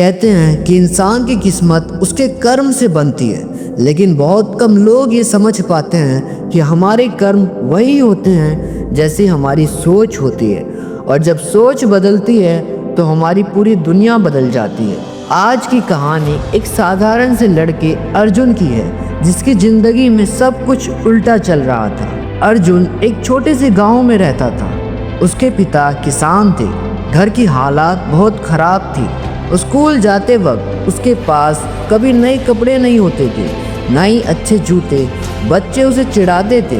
कहते हैं कि इंसान की किस्मत उसके कर्म से बनती है, लेकिन बहुत कम लोग ये समझ पाते हैं कि हमारे कर्म वही होते हैं जैसी हमारी सोच होती है, और जब सोच बदलती है तो हमारी पूरी दुनिया बदल जाती है। आज की कहानी एक साधारण से लड़के अर्जुन की है, जिसकी ज़िंदगी में सब कुछ उल्टा चल रहा था। अर्जुन एक छोटे से गांव में रहता था। उसके पिता किसान थे। घर की हालात बहुत ख़राब थी। स्कूल जाते वक्त उसके पास कभी नए कपड़े नहीं होते थे, ना ही अच्छे जूते। बच्चे उसे चिढ़ाते थे।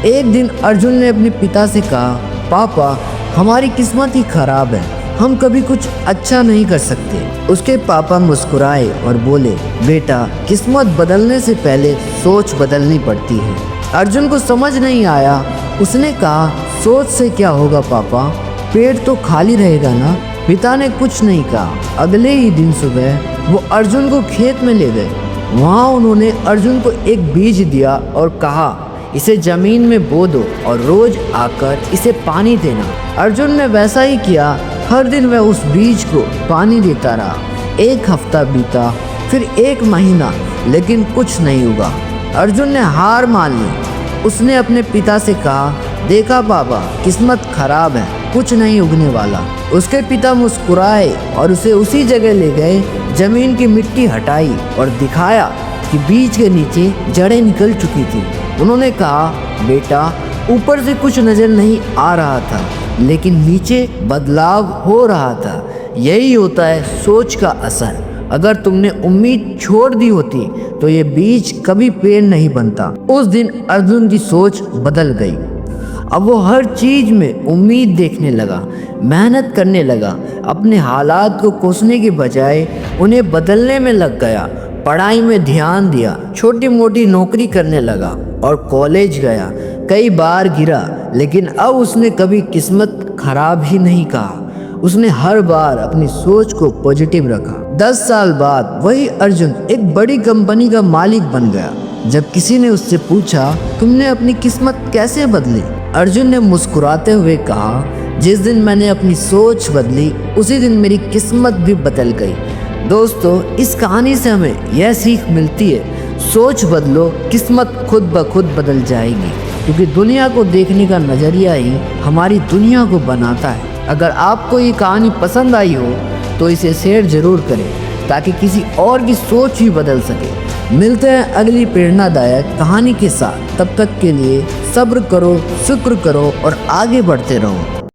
एक दिन अर्जुन ने अपने पिता से कहा, पापा, हमारी किस्मत ही खराब है, हम कभी कुछ अच्छा नहीं कर सकते। उसके पापा मुस्कुराए और बोले, बेटा, किस्मत बदलने से पहले सोच बदलनी पड़ती है। अर्जुन को समझ नहीं आया। उसने कहा, सोच से क्या होगा पापा, पेट तो खाली रहेगा ना। पिता ने कुछ नहीं कहा। अगले ही दिन सुबह वो अर्जुन को खेत में ले गए। वहाँ उन्होंने अर्जुन को एक बीज दिया और कहा, इसे जमीन में बो दो और रोज आकर इसे पानी देना। अर्जुन ने वैसा ही किया। हर दिन वह उस बीज को पानी देता रहा। एक हफ्ता बीता, फिर एक महीना, लेकिन कुछ नहीं हुआ। अर्जुन ने हार मान ली। उसने अपने पिता से कहा, देखा पापा, किस्मत खराब है, कुछ नहीं उगने वाला। उसके पिता मुस्कुराए और उसे उसी जगह ले गए। जमीन की मिट्टी हटाई और दिखाया कि बीज के नीचे जड़ें निकल चुकी थी। उन्होंने कहा, बेटा, ऊपर से कुछ नजर नहीं आ रहा था, लेकिन नीचे बदलाव हो रहा था। यही होता है सोच का असर। अगर तुमने उम्मीद छोड़ दी होती तो ये बीज कभी पेड़ नहीं बनता। उस दिन अर्जुन की सोच बदल गई। अब वो हर चीज़ में उम्मीद देखने लगा, मेहनत करने लगा। अपने हालात को कोसने के बजाय उन्हें बदलने में लग गया। पढ़ाई में ध्यान दिया, छोटी मोटी नौकरी करने लगा और कॉलेज गया। कई बार गिरा, लेकिन अब उसने कभी किस्मत खराब ही नहीं कहा। उसने हर बार अपनी सोच को पॉजिटिव रखा। 10 साल बाद वही अर्जुन एक बड़ी कंपनी का मालिक बन गया। जब किसी ने उससे पूछा, तुमने अपनी किस्मत कैसे बदली? अर्जुन ने मुस्कुराते हुए कहा, जिस दिन मैंने अपनी सोच बदली, उसी दिन मेरी किस्मत भी बदल गई। दोस्तों, इस कहानी से हमें यह सीख मिलती है, सोच बदलो, किस्मत खुद ब खुद बदल जाएगी। क्योंकि दुनिया को देखने का नज़रिया ही हमारी दुनिया को बनाता है। अगर आपको ये कहानी पसंद आई हो तो इसे शेयर ज़रूर करें, ताकि किसी और की सोच भी बदल सके। मिलते हैं अगली प्रेरणादायक कहानी के साथ। तब तक के लिए सब्र करो, शुक्र करो और आगे बढ़ते रहो।